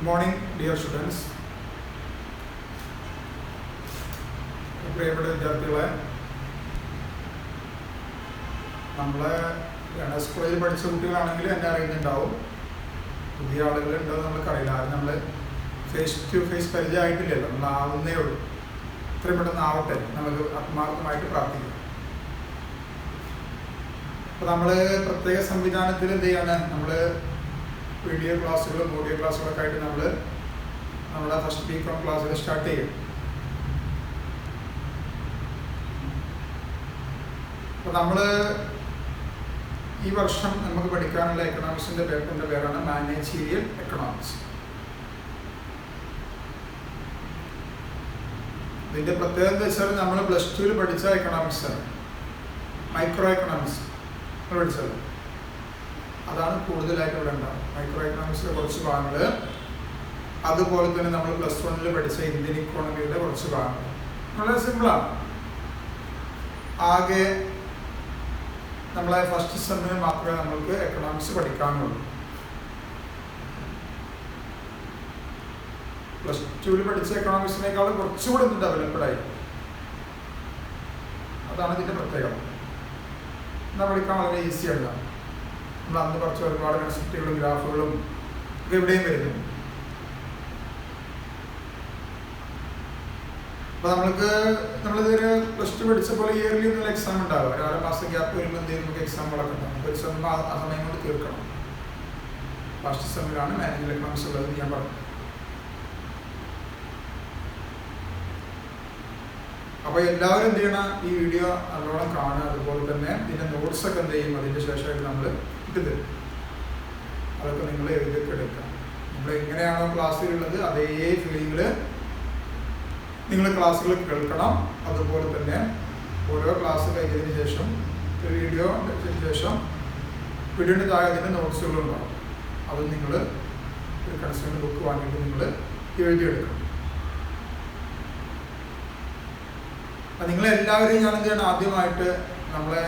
Good morning, dear students. പ്രിയപ്പെട്ട വിദ്യാർത്ഥികളെ, നമ്മളെ സ്കൂളിൽ പഠിച്ച കുട്ടികളാണെങ്കിൽ എന്നെ അറിയുന്നുണ്ടാവും. പുതിയ ആളുകളുണ്ടോ നമ്മൾക്കറിയില്ല. അത് നമ്മൾ ഫേസ് ടു ഫേസ് പരിചയമായിട്ടില്ലല്ലോ, നമ്മൾ ആവുന്നേ ഉള്ളൂ. ഇത്രയും പെട്ടെന്ന് ആവട്ടെ, നമുക്ക് ആത്മാർത്ഥമായിട്ട് പ്രാർത്ഥിക്കാം. അപ്പോൾ നമ്മൾ പ്രത്യേക സംവിധാനത്തിൽ എന്ത് ചെയ്യാണ്, നമ്മൾ വീഡിയോ ക്ലാസ്സുകളും ഓഡിയോ ക്ലാസ്സുകളൊക്കെ ആയിട്ട് നമ്മുടെ ഫസ്റ്റ് ബി.കോം ക്ലാസ്സുകൾ സ്റ്റാർട്ട് ചെയ്യും. അപ്പോൾ നമ്മൾ ഈ വർഷം നമുക്ക് പഠിക്കാനുള്ള എക്കണോമിക്സിൻ്റെ പേപ്പറിൻ്റെ പേരാണ് മാനേജീരിയൽ എക്കണോമിക്സ്. ഇതിൻ്റെ പ്രത്യേകത എന്താ വെച്ചാൽ നമ്മൾ പ്ലസ് ടുവിൽ പഠിച്ച എക്കണോമിക്സാണ്, മൈക്രോ എക്കണോമിക്സ് പഠിച്ചത്. അതാണ് കൂടുതലായിട്ട് ഇവിടെ ഉണ്ടാകും. മൈക്രോ എക്കണോമിക്സിലെ കുറച്ച് ഭാഗങ്ങൾ, അതുപോലെ തന്നെ നമ്മൾ പ്ലസ് വണ്ണിൽ പഠിച്ച ഇന്ത്യൻ ഇക്കോണമിയുടെ കുറച്ച് ഭാഗങ്ങൾ. വളരെ സിമ്പിളാണ്. ആകെ നമ്മളെ ഫസ്റ്റ് സെമ്മിന് മാത്രമേ നമ്മൾക്ക് എക്കണോമിക്സ് പഠിക്കാനുള്ളൂ. പ്ലസ് ടുവിൽ പഠിച്ച എക്കണോമിക്സിനേക്കാൾ കുറച്ചുകൂടി ഒന്ന് ഡെവലപ്ഡായി. അതാണ് ഇതിൻ്റെ പ്രത്യേകത. എന്നാൽ പഠിക്കാൻ വളരെ ഈസിയല്ല. നമ്മൾ അന്ന് കുറച്ച് ഒരുപാട് കൺസെപ്റ്റുകളും ഗ്രാഫുകളും ഒക്കെ എവിടെയും വരുന്നു. അപ്പോൾ നമ്മളിതൊരു പ്ലസ് ടു പഠിച്ച പോലെ ഇയർലി ഒന്നുള്ള എക്സാം ഉണ്ടാവുക. ഒരു 6 മാസം ഗ്യാപ്പ് വരുമ്പോൾ എന്തെങ്കിലും നമുക്ക് എക്സാമുകളൊക്കെ ഉണ്ടാകും. നമുക്ക് ഒരു സെം ആ സമയം കൊണ്ട് തീർക്കണം. ഫസ്റ്റ് സെമ്മിലാണ് മാനേജ്മെന്റ് എക്കണോമിക്സ് ഉള്ളത് ഞാൻ പറഞ്ഞു. അപ്പോൾ എല്ലാവരും എന്ത് ചെയ്യണം, ഈ വീഡിയോ നല്ലോണം കാണുക. അതുപോലെ തന്നെ ഇതിൻ്റെ നോട്ട്സൊക്കെ എന്ത് ചെയ്യും, അതിൻ്റെ ശേഷമായിട്ട് നമ്മൾ ഇട്ടത് അതൊക്കെ നിങ്ങൾ എഴുതിയൊക്കെ എടുക്കാം. നമ്മൾ എങ്ങനെയാണോ ക്ലാസ്സിലുള്ളത് അതേ ഫീലിങ്ങിൽ നിങ്ങൾ ക്ലാസ്സുകൾ കേൾക്കണം. അതുപോലെ തന്നെ ഓരോ ക്ലാസ് കഴിഞ്ഞതിന് ശേഷം വീഡിയോന് ശേഷം വീഡിയോൻ്റെ താഴെ അതിൻ്റെ നോട്ട്സുകളുണ്ടാവും. അത് നിങ്ങൾ ഒരു കൺസേൺ ബുക്ക് വാങ്ങിയിട്ട് നിങ്ങൾ എഴുതിയെടുക്കണം. അപ്പം നിങ്ങളെല്ലാവരെയും ഞാൻ എന്ത് ചെയ്യണം, ആദ്യമായിട്ട് നമ്മളെ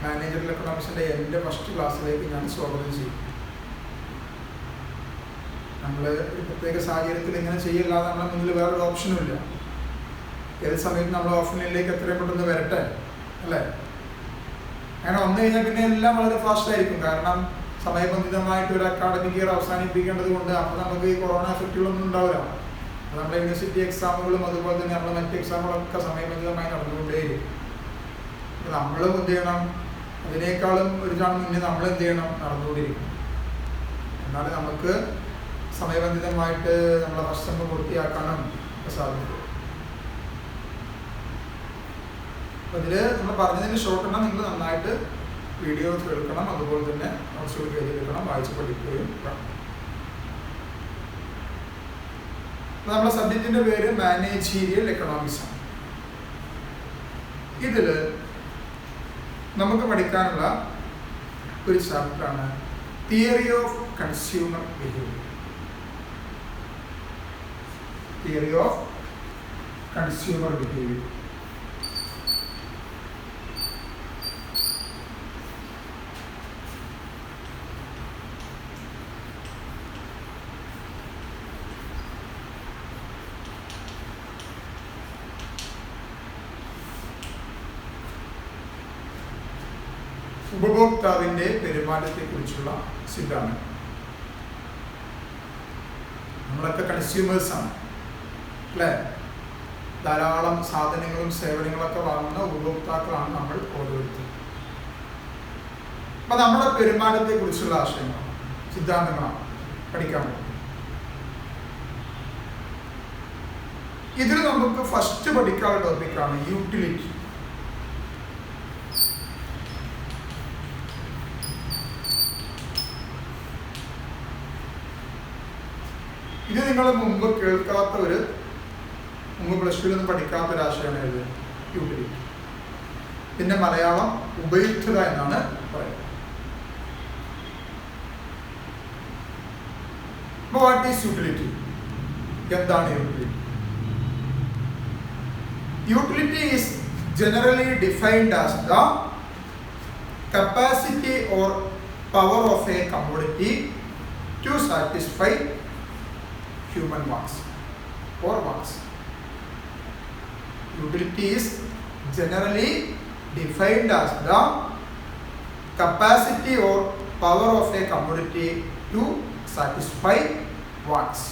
മാനേജറിയൽ എക്കണോമിക്സിൻ്റെ എൻ്റെ ഫസ്റ്റ് ക്ലാസ്സിലേക്ക് ഞാൻ സ്വാഗതം ചെയ്യും. നമ്മൾ ഒരു പ്രത്യേക സാഹചര്യത്തിൽ ഇങ്ങനെ ചെയ്യല്ലാതെ നമ്മുടെ മുന്നിൽ വേറൊരു ഓപ്ഷനും ഇല്ല. ഏത് സമയത്ത് നമ്മൾ ഓഫ്ലൈനിലേക്ക് എത്രയും പെട്ടെന്ന് വരട്ടെ, അല്ലേ? അങ്ങനെ വന്നു കഴിഞ്ഞാൽ പിന്നെ എല്ലാം വളരെ ഫാസ്റ്റ് ആയിരിക്കും. കാരണം സമയബന്ധിതമായിട്ട് ഒരു അക്കാഡമിക് ഇയർ അവസാനിപ്പിക്കേണ്ടത് കൊണ്ട് അപ്പോൾ നമുക്ക് ഈ കൊറോണ എഫക്റ്റുകളൊന്നും ഉണ്ടാവില്ല. നമ്മുടെ യൂണിവേഴ്സിറ്റി എക്സാമുകളും അതുപോലെ തന്നെ നമ്മുടെ മറ്റ് എക്സാമുകളൊക്കെ സമയബന്ധിതമായി നടന്നുകൊണ്ടേയിരിക്കും. നമ്മളും എന്ത് ചെയ്യണം, അതിനേക്കാളും ഒരു ചാണ് മുന്നേ നമ്മൾ എന്ത് ചെയ്യണം, നടന്നുകൊണ്ടിരിക്കും. എന്നാൽ നമുക്ക് സമയബന്ധിതമായിട്ട് നമ്മളെ ഫസ്റ്റ് പൂർത്തിയാക്കാനും സാധിക്കും. അപ്പോൾ ഇതിൽ നമ്മൾ പറഞ്ഞതിന് ഷോർട്ടെണ്ണം നിങ്ങൾ നന്നായിട്ട് വീഡിയോ കേൾക്കണം. അതുപോലെ തന്നെ നോട്ട്സുകൾ എഴുതിയെടുക്കണം, വായിച്ച് പഠിക്കുകയും വേണം. നമ്മുടെ സബ്ജക്റ്റിൻ്റെ പേര് മാനേജീരിയൽ എക്കണോമിക്സ് ആണ്. ഇതിൽ നമുക്ക് പഠിക്കാനുള്ള ഒരു ചാപ്റ്ററാണ് theory of consumer behaviour. Theory of consumer behaviour. ഉപഭോക്താവിൻ്റെ പെരുമാറ്റത്തെക്കുറിച്ചുള്ള സിദ്ധാന്തം. നമ്മളൊക്കെ കൺസ്യൂമേഴ്സാണ്, അല്ലേ? ധാരാളം സാധനങ്ങളും സേവനങ്ങളൊക്കെ വാങ്ങുന്ന ഉപഭോക്താക്കളാണ് നമ്മൾ ഓരോരുത്തരും. അപ്പം നമ്മുടെ പെരുമാറ്റത്തെക്കുറിച്ചുള്ള ആശയങ്ങളാണ്, സിദ്ധാന്തങ്ങളാണ് പഠിക്കാൻ പറ്റും. ഇതിൽ നമുക്ക് ഫസ്റ്റ് പഠിക്കാനുള്ള ടോപ്പിക്കാണ് യൂട്ടിലിറ്റി. ഇത് നിങ്ങൾ മുമ്പ് കേൾക്കാത്ത മുമ്പ് പ്ലസ് ടുവിലൊന്നും പഠിക്കാത്ത ഒരാശയമാണ് ഇത്, യൂട്ടിലിറ്റി. പിന്നെ മലയാളം ഉപയുക്തത എന്നാണ് പറയുന്നത്. What is utility? എന്താണ് utility? Utility is generally defined as the capacity or power of a commodity to satisfy human wants or wants. Utility is generally defined as the capacity or power of a commodity to satisfy wants.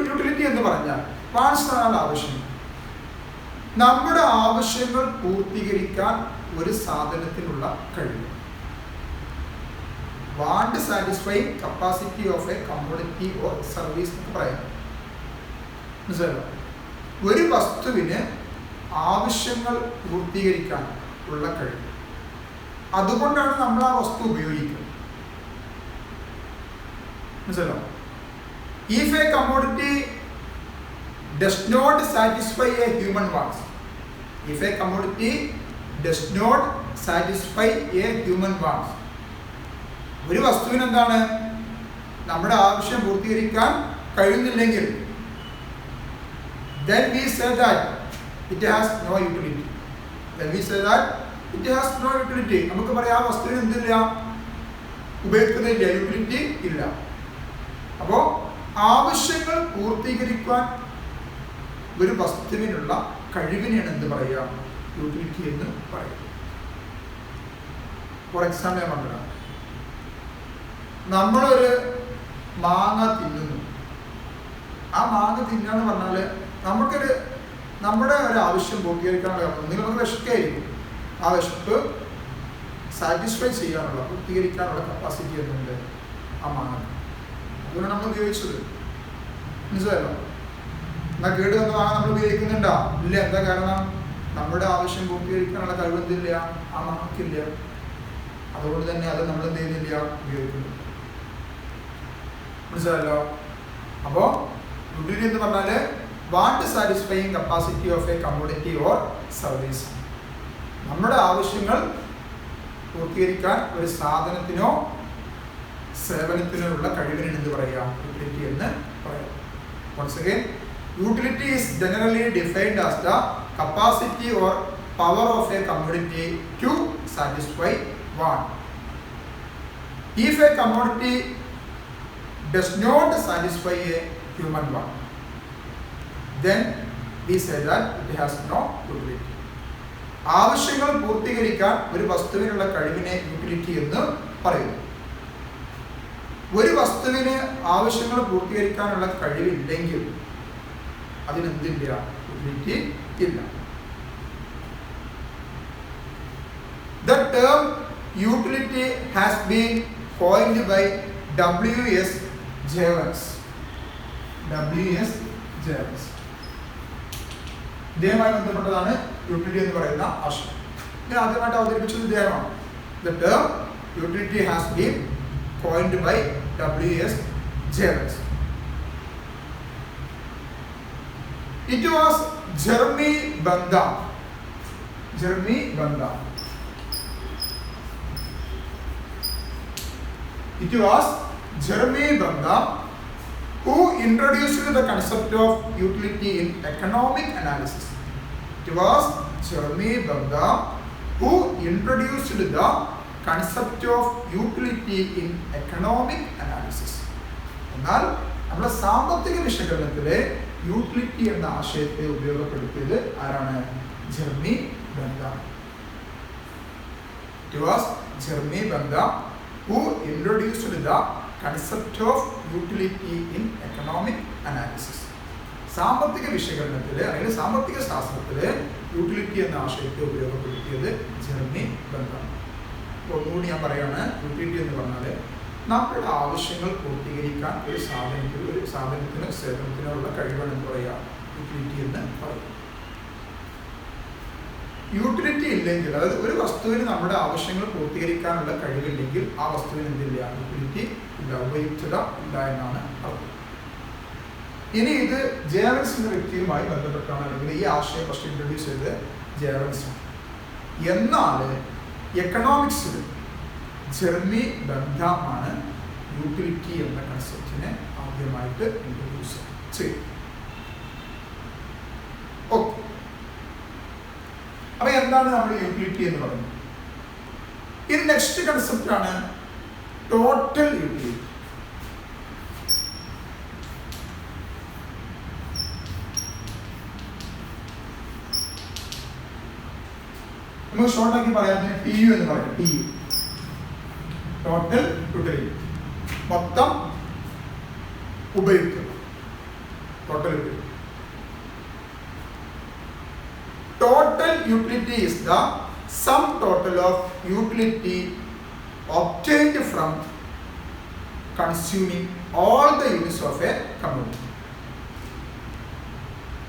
Utility എന്ന് പറഞ്ഞാൽ wants ആണ് ആവശ്യം. നമ്മുടെ ആവശ്യങ്ങൾ പൂർത്തീകരിക്കാൻ ഒരു സാധനത്തിനുള്ള കഴിവ്. Want satisfying capacity of A commodity or service എന്ന് പറയാം. മനസ്സിലായോ? ഒരു വസ്തുവിന് ആവശ്യങ്ങൾ പൂർത്തീകരിക്കാൻ ഉള്ള കഴിവ്. അതുകൊണ്ടാണ് നമ്മൾ ആ വസ്തു ഉപയോഗിക്കുന്നത്. മനസ്സിലായോ? If a commodity does not satisfy a human wants, if a commodity does not satisfy a human wants, ഒരു വസ്തുവിന് എന്താണ് നമ്മുടെ ആവശ്യം പൂർത്തീകരിക്കാൻ കഴിയുന്നില്ലെങ്കിൽ, then we say that it has no utility. Then we say that it has no utility. നമുക്ക് പറയാം ആ വസ്തുവിന് എന്തില്ല, ഉപയോഗിക്കുന്നില്ല, യൂട്ടിലിറ്റി ഇല്ല. അപ്പോൾ ആവശ്യങ്ങൾ പൂർത്തീകരിക്കാൻ ഒരു വസ്തുവിനുള്ള കഴിവിനെയാണ് എന്ത് പറയുക, യൂട്ടിലിറ്റി എന്ന് പറയുക. ഫോർ എക്സാമ്പിൾ ഞാൻ പറഞ്ഞാൽ, നമ്മളൊരു മാങ്ങ തിന്നുന്നു. ആ മാങ്ങ തിന്നാന്ന് പറഞ്ഞാൽ നമ്മുടെ ഒരു ആവശ്യം പൂർത്തീകരിക്കാനുള്ള, ഒന്നുകിൽ നമുക്ക് വിശക്കായിരിക്കും, ആ വിശപ്പ് സാറ്റിസ്ഫൈ ചെയ്യാനുള്ള, പൂർത്തീകരിക്കാനുള്ള കപ്പാസിറ്റി എന്നുണ്ട് ആ മാങ്ങ. അതുകൊണ്ട് നമ്മൾ ഉപയോഗിച്ചത്. മനസ്സിലായല്ലോ? എന്നാൽ കേട് വന്ന മാങ്ങ നമ്മൾ ഉപയോഗിക്കുന്നുണ്ടോ? ഇല്ല. എന്താ കാരണം? നമ്മുടെ ആവശ്യം പൂർത്തീകരിക്കാനുള്ള കഴിവ് എന്തില്ല, ആ മാങ്ങക്കില്ല. അതുകൊണ്ട് തന്നെ അത് നമ്മൾ എന്ത് ചെയ്യുന്നില്ല, ഉപയോഗിക്കുന്നു. മനസ്സിലായല്ലോ? അപ്പോൾ യൂട്ടിലിറ്റി എന്ന് പറഞ്ഞാൽ want satisfying capacity of A commodity or service. നമ്മുടെ ആവശ്യങ്ങൾ പൂർത്തീകരിക്കാൻ ഒരു സാധനത്തിനോ സേവനത്തിനോ ഉള്ള കഴിവിനാണ് എന്ത് പറയാം, യൂട്ടിലിറ്റി എന്ന് പറയാം. Once again, utility is generally defined as the capacity or power of a commodity to satisfy want. If a commodity does not satisfy a human want, then we say that it has no utility. ആവശ്യങ്ങൾ പൂർത്തീകരിക്കാൻ ഒരു വസ്തുവിനുള്ള കഴിവിനെ utility എന്ന് പറയുന്നു. ഒരു വസ്തുവിന് ആവശ്യങ്ങൾ പൂർത്തീകരിക്കാനുള്ള കഴിവില്ലെങ്കിൽ അതിനെന്തില്ല, utility ഇല്ല. The term utility has been coined by W.S. Jevons. W.S. Jevons. ഇദ്ദേഹവുമായി ബന്ധപ്പെട്ടതാണ് യൂട്ടിലിറ്റി എന്ന് പറയുന്ന ആശയം. ഇത് ആദ്യമായിട്ട് അവതരിപ്പിച്ചത് ഇദ്ദേഹമാണ്. The term utility has been coined by W.S. Jevons. It was Jeremy Bentham. Jeremy Bentham. It was Jeremy Bentham who introduced the concept of utility in economic analysis. It was Jeremy Bentham who introduced the concept of utility in economic analysis. എന്നാൽ നമ്മുടെ സാമ്പത്തിക വിശകലനത്തിലെ utility എന്ന ആശയത്തെ ഉപയോഗപ്പെടുത്തിയത് ആരാണ്? Jeremy Bentham. It was Jeremy Bentham who introduced the concept of utility in economic analysis. സാമ്പത്തിക വിശകലനത്തില് അല്ലെങ്കിൽ സാമ്പത്തിക ശാസ്ത്രത്തില് utility എന്ന ആശയത്തെ ഉപയോഗപ്പെടുത്തിയത് ജെർമി ബെന്താം. ഒന്നുകൂടി ഞാൻ പറയാണ്, യൂട്ടിലിറ്റി എന്ന് പറഞ്ഞാൽ നമ്മുടെ ആവശ്യങ്ങൾ പൂർത്തീകരിക്കാൻ ഒരു സാധനത്തിനോ സേവനത്തിനോ ഉള്ള കഴിവാണ് എന്ന് പറയുക, യൂട്ടിലിറ്റി എന്ന് പറയും. യൂട്ടിലിറ്റി ഇല്ലെങ്കിൽ, അതായത് ഒരു വസ്തുവിന് നമ്മുടെ ആവശ്യങ്ങൾ പൂർത്തീകരിക്കാനുള്ള കഴിവില്ലെങ്കിൽ ആ വസ്തുവിന് എന്തില്ല, യൂട്ടിലിറ്റി ഇല്ല, ഉപയുക്തത ഇല്ല എന്നാണ് അർത്ഥം. ഇനി ഇത് ജേവൻസ് എന്ന വ്യക്തിയുമായി ബന്ധപ്പെട്ടാണ്, അല്ലെങ്കിൽ ഈ ആശയം ഫസ്റ്റ് ഇൻട്രൊഡ്യൂസ് ചെയ്തത് ജേവൻസ്. എന്നാൽ എക്കണോമിക്സിൽ ജെർമി ബെന്താമാണ് യൂട്ടിലിറ്റി എന്ന കൺസെപ്റ്റിനെ ആദ്യമായിട്ട് ഇൻട്രൊഡ്യൂസ് ചെയ്തു. ഓക്കെ, അപ്പൊ എന്താണ് നമ്മൾ യൂട്ടിലിറ്റി എന്ന് പറയുന്നത്? ഇത് നെക്സ്റ്റ് കൺസെപ്റ്റ് ആണ് ടോട്ടൽ യൂട്ടിലിറ്റി. നമുക്ക് ഷോർട്ടാക്കി പറയാം, ടി യു എന്ന് പറയാം. ടി യു ടോട്ടൽ യൂട്ടിലിറ്റി, മൊത്തം ഉപയുക്തത. Total utility. Total utility is the sum total of utility obtained from consuming all the units of a commodity.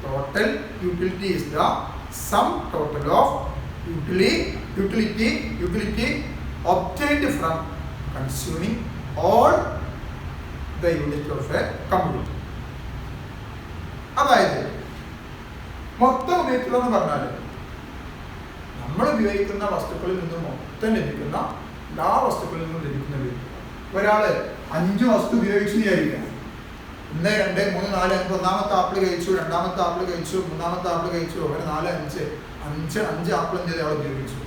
Total utility is the sum total of utility obtained from consuming all the units of a commodity. അതായത് മൊത്തം ഉപയോഗിക്കുക എന്ന് പറഞ്ഞാൽ നമ്മൾ ഉപയോഗിക്കുന്ന വസ്തുക്കളിൽ നിന്നും മൊത്തം ലഭിക്കുന്ന എല്ലാ വസ്തുക്കളിൽ നിന്നും ലഭിക്കുന്ന ഉപയോഗിക്കുക. ഒരാൾ 5 വസ്തു ഉപയോഗിച്ചു വിചാരിക്കാം. 1, 2, 3, 4, 5 ഒന്നാമത്തെ ആപ്പിൾ കഴിച്ചു, രണ്ടാമത്തെ ആപ്പിൾ കഴിച്ചു, മൂന്നാമത്തെ ആപ്പിൾ കഴിച്ചു, അങ്ങനെ 4, 5 ആപ്പിൾ എന്ത് ചെയ്ത് അയാൾ ഉപയോഗിച്ചു.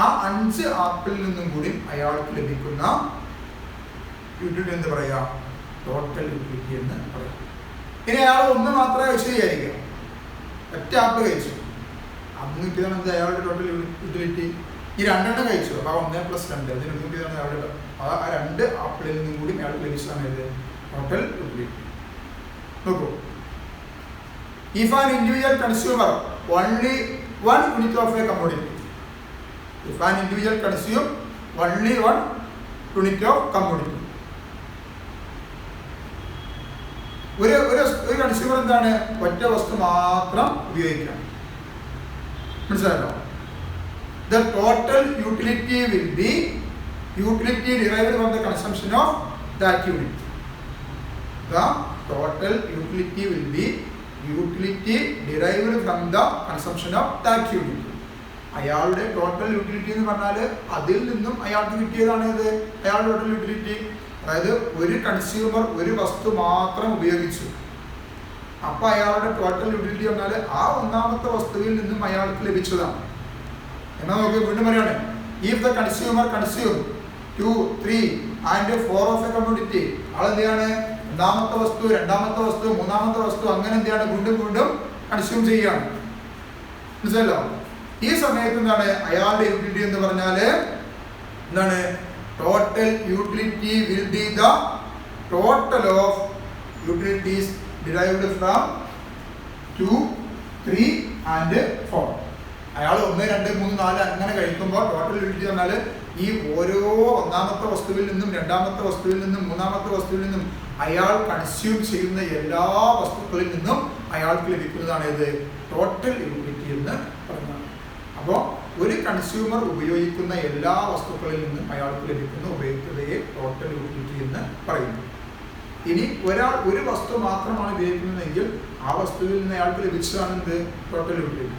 ആ 5 ആപ്പിളിൽ നിന്നും കൂടി അയാൾക്ക് ലഭിക്കുന്ന യൂട്ടിലിറ്റി എന്ന് പറയാ, ടോട്ടൽ യൂട്ടിലിറ്റി എന്ന് പറയാം. ഇനി അയാൾ 1 മാത്രമേ കഴിച്ചു വിചാരിക്കാം, ഒറ്റ ആപ്പിൾ കഴിച്ചു, അന്ന് കിട്ടിയതാണ് എന്ത് അയാളുടെ ടോട്ടൽ യൂട്ടിലിറ്റി. ഈ 2 കഴിച്ചു, അപ്പോൾ 1 + 2 അതിന് കിട്ടിയതാണ് അയാളുടെ ആ 2 ആപ്പിളിൽ നിന്നും കൂടി അയാൾക്ക് ലഭിച്ചതാണ് ഇത് ടോട്ടൽ യൂട്ടിലിറ്റി. നോക്കൂ, if an individual consumer only 1 unit of a commodity, if an individual consume only 1 unit of commodity, ഒരു കൺസ്യൂമർ എന്താണ്, ഒറ്റ വസ്തു മാത്രം ഉപയോഗിക്കാം. മനസ്സിലായല്ലോ? The total utility will be utility derived from the consumption of that unit. The total utility will be utility derived from the consumption of that unit. അയാളുടെ total utility എന്ന് പറഞ്ഞാൽ അതിൽ നിന്നും അയാൾക്ക് കിട്ടിയതാണ് ഇത് അയാളുടെ ടോട്ടൽ യൂട്ടിലിറ്റി. അതായത് ഒരു കൺസ്യൂമർ ഒരു വസ്തു മാത്രം ഉപയോഗിച്ചു, അപ്പോൾ അയാളുടെ ടോട്ടൽ യൂട്ടിലിറ്റി പറഞ്ഞാൽ ആ ഒന്നാമത്തെ വസ്തുവിൽ നിന്നും അയാൾക്ക് ലഭിച്ചതാണ്. എന്നാൽ നോക്കി വീണ്ടും പറയാണ്, if the consumer consume 2, 3 and 4 of a commodity, ആളെന്ത് ചെയ്യാണ്, ഒന്നാമത്തെ വസ്തു, രണ്ടാമത്തെ വസ്തു, മൂന്നാമത്തെ വസ്തു, അങ്ങനെ എന്ത് ചെയ്യാണ്, വീണ്ടും കൺസ്യൂം ചെയ്യുകയാണ്. മനസ്സിലല്ലോ? ഈ സമയത്ത് എന്താണ് അയാളുടെ യൂട്ടിലിറ്റി എന്ന് പറഞ്ഞാൽ എന്താണ്, total utility will be the total of utilities derived from 2, 3 and 4. അയാൾ 1, 2, 3, 4 അങ്ങനെ കഴിക്കുമ്പോൾ ടോട്ടൽ യൂട്ടിലിറ്റി പറഞ്ഞാൽ ഈ ഓരോ ഒന്നാമത്തെ വസ്തുവിൽ നിന്നും രണ്ടാമത്തെ വസ്തുവിൽ നിന്നും മൂന്നാമത്തെ വസ്തുവിൽ നിന്നും അയാൾ കൺസ്യൂം ചെയ്യുന്ന എല്ലാ വസ്തുക്കളിൽ നിന്നും അയാൾക്ക് ലഭിക്കുന്നതാണ് ഇത് ടോട്ടൽ യൂട്ടിലിറ്റി എന്ന് പറയുന്നത്. അപ്പോൾ ഒരു കൺസ്യൂമർ ഉപയോഗിക്കുന്ന എല്ലാ വസ്തുക്കളിൽ നിന്നും അയാൾക്ക് ലഭിക്കുന്ന ഉപയുക്തതയെ ടോട്ടൽ യൂട്ടിലിറ്റി എന്ന് പറയുന്നു. ഇനി ഒരാൾ ഒരു വസ്തു മാത്രമാണ് ഉപയോഗിക്കുന്നതെങ്കിൽ ആ വസ്തുവിൽ നിന്ന് അയാൾക്ക് ലഭിച്ചതാണ് എന്ത് ടോട്ടൽ യൂട്ടിലിറ്റി.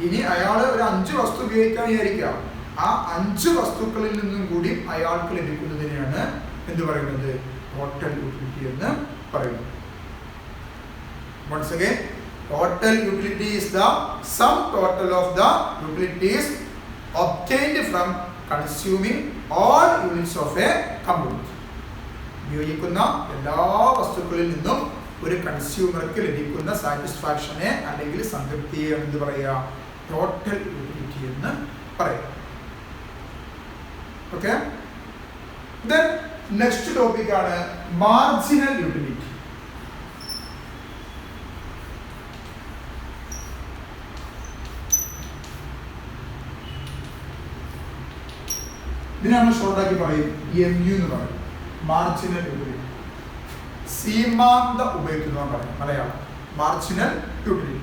ഇനി അയാൾ ഒരു 5 വസ്തു ഉപയോഗിക്കാൻ വിചാരിക്കാം, ആ 5 വസ്തുക്കളിൽ നിന്നും കൂടി അയാൾക്ക് ലഭിക്കുന്നതിനെയാണ് എന്ത് പറയുന്നത് ടോട്ടൽ യൂട്ടിലിറ്റി എന്ന് പറയുന്നത്. Once again, total utility is the sum total of the utilities obtained from consuming all units of a commodity. ഉപയോഗിക്കുന്ന എല്ലാ വസ്തുക്കളിൽ നിന്നും ഒരു കൺസ്യൂമർക്ക് ലഭിക്കുന്ന സാറ്റിസ്ഫാക്ഷനെ അല്ലെങ്കിൽ സംതൃപ്തിയെ എന്ത് പറയുക ടോട്ടൽ യൂട്ടിലിറ്റി എന്ന് പറയാം. ഓക്കെ, ദെൻ നെക്സ്റ്റ് ടോപ്പിക് ആണ് മാർജിനൽ യൂട്ടിലിറ്റി. ഇതിനെ നമ്മൾ ഷോർട്ടാക്കി പറയും MU എന്ന് പറയും, മാർജിനൽ യൂട്ടിലിറ്റി. സീമാന്ത ഉപയോഗിക്കുന്ന പറയും മലയാളം മാർജിനൽ യൂട്ടിലിറ്റി.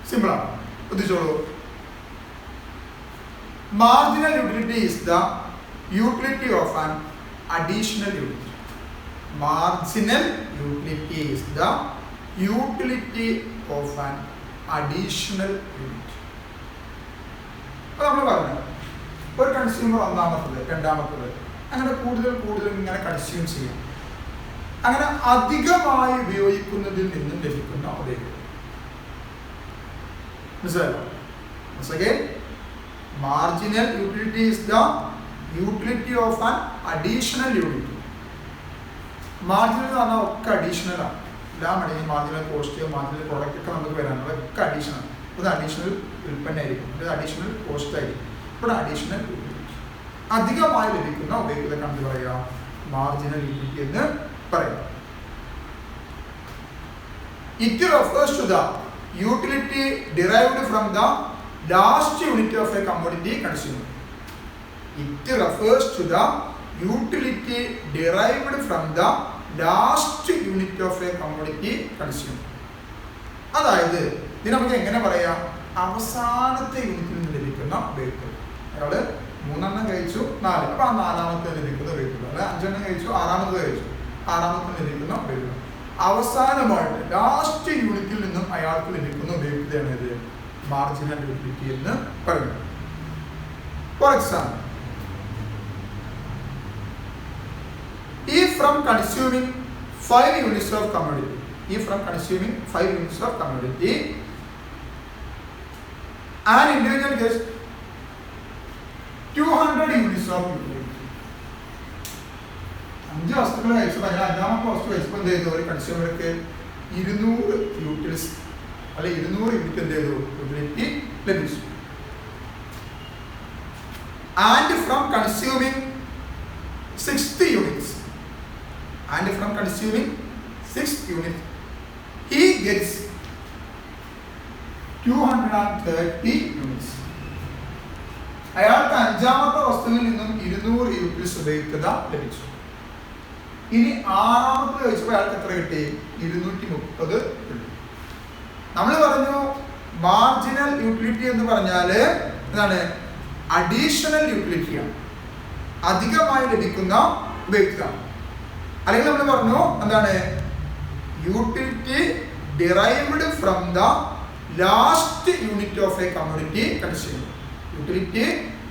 സിമ്പിളാണ്, ശ്രദ്ധിച്ചോളൂ. Marginal utility is the utility of an additional unit. Marginal utility is the utility of an additional unit. നമ്മൾ പറഞ്ഞു ഒരു കൺസ്യൂമർ ഒന്നാമത്തത്, രണ്ടാമത്തത്, അങ്ങനെ കൂടുതൽ ഇങ്ങനെ കൺസ്യൂം ചെയ്യും. അങ്ങനെ അധികമായി ഉപയോഗിക്കുന്നതിൽ നിന്നും ലഭിക്കുന്ന ഉപയോഗം. മനസ്സിലായോ? Marginal utility is the utility of an additional unit. Marginal എന്ന് പറഞ്ഞാൽ ഒക്കെ അഡീഷണലാണ്. എല്ലാം അടങ്ങി മാർജിനൽ കോസ്റ്റ്, മാർജിനൽ പ്രോഡക്റ്റ് ഒക്കെ നമുക്ക് വരാനുണ്ട്. അതൊക്കെ അഡീഷണൽ. ഇത് അഡീഷണൽ ഉൽപ്പന്നമായിരിക്കും, ഇത് അഡീഷണൽ കോസ്റ്റ് ആയിരിക്കും, ഇവിടെ അഡീഷണൽ അധികമായി ലഭിക്കുന്ന ഉപയോഗിക്കുന്ന എന്ത് പറയുക, മാർജിനൽ യൂട്ടിലിറ്റി എന്ന് പറയാം. It refers to the utility derived from the last unit of a commodity consumed. It refers to the utility derived from the last unit of a commodity consumed. അതായത് ഇത് നമുക്ക് എങ്ങനെ പറയാം, അവസാനത്തെ യൂണിറ്റിൽ നിന്ന് ലഭിക്കുന്ന ഉപയോഗം. അയാൾ 3 എണ്ണം കഴിച്ചു 4, അപ്പൊ ആ 4ാമത്തെ ലഭിക്കുന്ന ഉപയോഗം, അല്ലെ 5 എണ്ണം കഴിച്ചു 6ാമത്തെ കഴിച്ചു 6ാമത്തെ ലഭിക്കുന്ന ഉപയോഗം. അവസാനമായിട്ട് ലാസ്റ്റ് യൂണിറ്റിൽ നിന്നും അയാൾക്ക് ലഭിക്കുന്ന ഉപയോഗത്തെയാണ് ഇത് മാർജിനൽ യൂട്ടിലിറ്റി എന്ന് പറയുന്നത്. For example, if from consuming 5 units of commodity, an individual gets 200 units of utility. 5 വസ്തുക്കൾ കഴിച്ചപ്പോൾ അതിൽ 5ാമത്തെ വസ്തു കഴിച്ചപ്പോൾ എന്ത് ചെയ്തു, ഒരു കൺസ്യൂമർക്ക് 200 യൂട്ടിൽസ് അല്ലെ 200 യൂണിറ്റ് എന്ത് ചെയ്തു, യൂട്ടിലിറ്റി ലഭിച്ചു. And from consuming 60 units, he gets 230 units. അയാൾക്ക് 5ാമത്തെ വസ്തുവിൽ നിന്നും 200 യൂട്ടിൽസ് ഉപയോഗിക്കുക ലഭിച്ചു. ഇനി 6ാമത്തെ കഴിച്ചപ്പോൾ അയാൾക്ക് എത്ര കിട്ടി, 230 കിട്ടി. നമ്മൾ പറഞ്ഞു മാർജിനൽ യൂട്ടിലിറ്റി എന്ന് പറഞ്ഞാൽ എന്താണ്, അഡീഷണൽ യൂട്ടിലിറ്റിയാണ്, അധികമായി ലഭിക്കുന്ന ഉപയോഗിക്കുക. അല്ലെങ്കിൽ നമ്മൾ പറഞ്ഞു എന്താണ്, utility derived from the last unit of A commodity consumer. Utility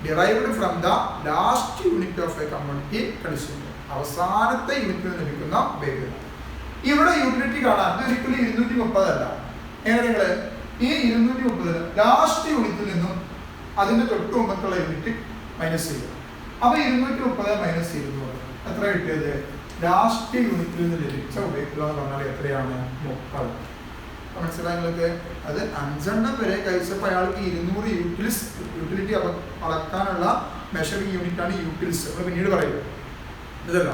derived from the last unit of A commodity consumer, അവസാനത്തെ യൂണിറ്റിൽ ലഭിക്കുന്ന ഉപയോഗം. ഇവിടെ യൂട്ടിലിറ്റി കാണാൻ ഒരിക്കലും 230 അല്ല. എങ്ങനെ, ഈ 230 ലാസ്റ്റ് യൂണിറ്റിൽ നിന്നും അതിന്റെ തൊട്ട് മുമ്പത്തുള്ള യൂണിറ്റ് മൈനസ് ചെയ്യുക. അപ്പൊ 230 മൈനസ് 200 എത്ര കിട്ടിയത്, ലാസ്റ്റ് യൂണിറ്റിൽ നിന്ന് ലഭിച്ച ഉപയോഗിക്കുക എന്ന് പറഞ്ഞാൽ എത്രയാണ്, 30. മനസ്സിലായി നിങ്ങൾക്ക്? അത് 5 എണ്ണം വരെ കഴിച്ചപ്പോൾ അയാൾക്ക് 200 യൂട്ടിലിറ്റി അളക്കാനുള്ള മെഷറിംഗ് യൂണിറ്റ് ആണ് യൂട്ടിൽസ്. നമ്മൾ പിന്നീട് പറയും ഇതല്ല.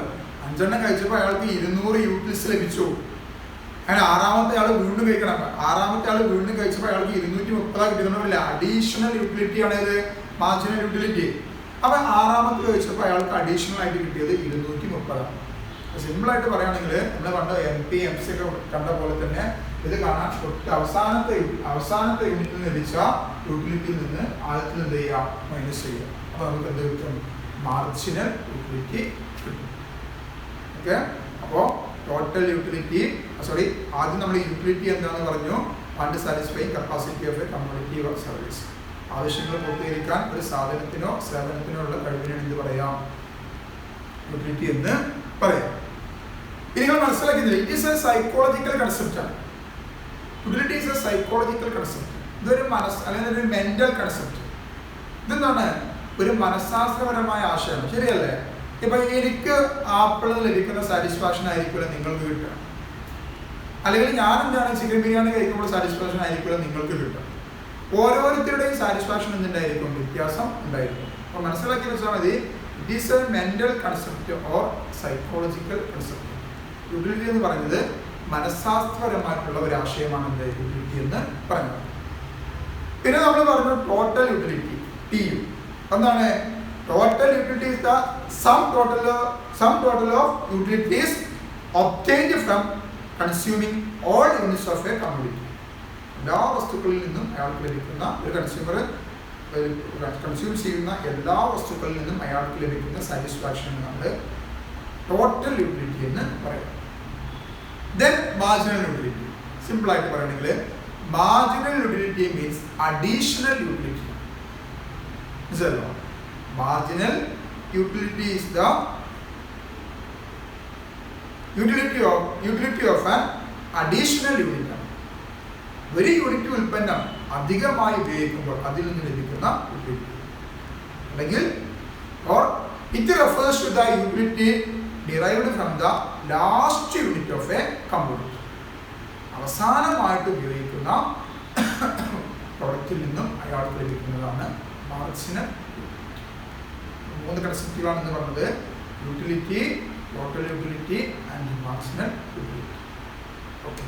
5 എണ്ണം കഴിച്ചപ്പോൾ അയാൾക്ക് 200 യൂട്ടിൽസ് ലഭിച്ചു. അങ്ങനെ 6ാമത്തെ ആൾ വീണ്ടും കഴിക്കണം. 6ാമത്തെ ആൾ വീണ്ടും കഴിച്ചപ്പോൾ അയാൾക്ക് 230 കിട്ടുന്നില്ല. അഡീഷണൽ യൂട്ടിലിറ്റി ആണ് ഇത് മാർജിനൽ യൂട്ടിലിറ്റി. അപ്പൊ 6ാമത്തെ കഴിച്ചപ്പോൾ അയാൾക്ക് അഡീഷണൽ ആയിട്ട് കിട്ടിയത് 230. സിമ്പിൾ ആയിട്ട് പറയുകയാണെങ്കിൽ നമ്മൾ കണ്ട MP MC ഒക്കെ കണ്ട പോലെ തന്നെ ഇത് കാണാൻ തൊട്ട് അവസാനത്തെ യൂണിറ്റിൽ ലഭിച്ച യൂട്ടിലിറ്റിയിൽ നിന്ന് ആദ്യത്തിൽ എന്ത് ചെയ്യുക, മൈനസ് ചെയ്യുക. അപ്പൊ നമുക്ക് എന്ത് കിട്ടും, മാർജിനൽ യൂട്ടിലിറ്റി കിട്ടും. ഓക്കെ, അപ്പോൾ ടോട്ടൽ യൂട്ടിലിറ്റി ആദ്യം നമ്മൾ യൂട്ടിലിറ്റി എന്താണെന്ന് പറഞ്ഞു, fund satisfying capacity of A commodity or service. ആവശ്യങ്ങൾ പൂർത്തീകരിക്കാൻ ഒരു സാധനത്തിനോ സേവനത്തിനോ ഉള്ള കഴിവിനാണ് എന്ത് പറയാം, യൂട്ടിലിറ്റി എന്ന് പറയാം. ഇനി നിങ്ങൾ മനസ്സിലാക്കുന്നില്ല, ഇറ്റ് ഈസ് എ സൈക്കോളജിക്കൽ കൺസെപ്റ്റാണ്. Utility is a psychological concept. ഇതൊരു അല്ലെങ്കിൽ ഒരു മെന്റൽ കൺസെപ്റ്റ്. ഇതെന്താണ്, ഒരു മനഃശാസ്ത്രപരമായ ആശയമാണ്. ശരിയല്ലേ? ഇപ്പൊ എനിക്ക് ആപ്പിൾ ലഭിക്കുന്ന സാറ്റിസ്ഫാക്ഷൻ ആയിരിക്കില്ല നിങ്ങൾക്ക് കിട്ടുക, അല്ലെങ്കിൽ ഞാൻ എന്താണ് ചിക്കൻ ബിരിയാണി കഴിക്കുമ്പോൾ സാറ്റിസ്ഫാക്ഷൻ ആയിരിക്കില്ല നിങ്ങൾക്ക് കിട്ടുക. ഓരോരുത്തരുടെയും സാറ്റിസ്ഫാക്ഷൻ എന്തുണ്ടായിരിക്കും, വ്യത്യാസം ഉണ്ടായിരിക്കും. അപ്പൊ മനസ്സിലാക്കി വെച്ചാൽ മതി, it is A mental concept or psychological concept. Utility എന്ന് പറയുന്നത് മനഃശാസ്ത്രപരമായിട്ടുള്ള ഒരു ആശയമാണ് എന്ത് യൂട്ടിലിറ്റി എന്ന് പറയുന്നത്. പിന്നെ നമ്മൾ പറഞ്ഞു ടോട്ടൽ യൂട്ടിലിറ്റി, TU. എന്താണ് total utility? is the sum total of utilities obtained from consuming all units of a commodity. എല്ലാ വസ്തുക്കളിൽ നിന്നും അയാൾക്ക് ലഭിക്കുന്ന, ഒരു കൺസ്യൂമർ കൺസ്യൂം ചെയ്യുന്ന എല്ലാ വസ്തുക്കളിൽ നിന്നും അയാൾക്ക് ലഭിക്കുന്ന സാറ്റിസ്ഫാക്ഷൻ നമ്മൾ ടോട്ടൽ യൂട്ടിലിറ്റി എന്ന് പറയാം. Then marginal utility. സിമ്പിൾ ആയിട്ട് പറയണമെങ്കിൽ marginal utility means additional utility. മനസ്സിലല്ലോ? മാർജിനൽ യൂട്ടിലിറ്റി is the utility of an additional unit. ഒരു യൂണിറ്റ് ഉൽപ്പന്നം അധികമായി ഉപയോഗിക്കുമ്പോൾ അതിൽ നിന്ന് ലഭിക്കുന്ന യൂട്ടിലിറ്റി. അല്ലെങ്കിൽ or it refers to the utility derived from the last unit of a commodity. അവസാനമായിട്ട് ഉപയോഗിക്കുന്ന പ്രൊഡക്റ്റിൽ നിന്നും അയാൾക്ക് ലഭിക്കുന്നതാണ് മാർജിനൽ യൂട്ടിലിറ്റി. 3 കൺസെപ്റ്റുകളാണെന്ന് പറഞ്ഞത്: utility, total utility and marginal utility. Okay.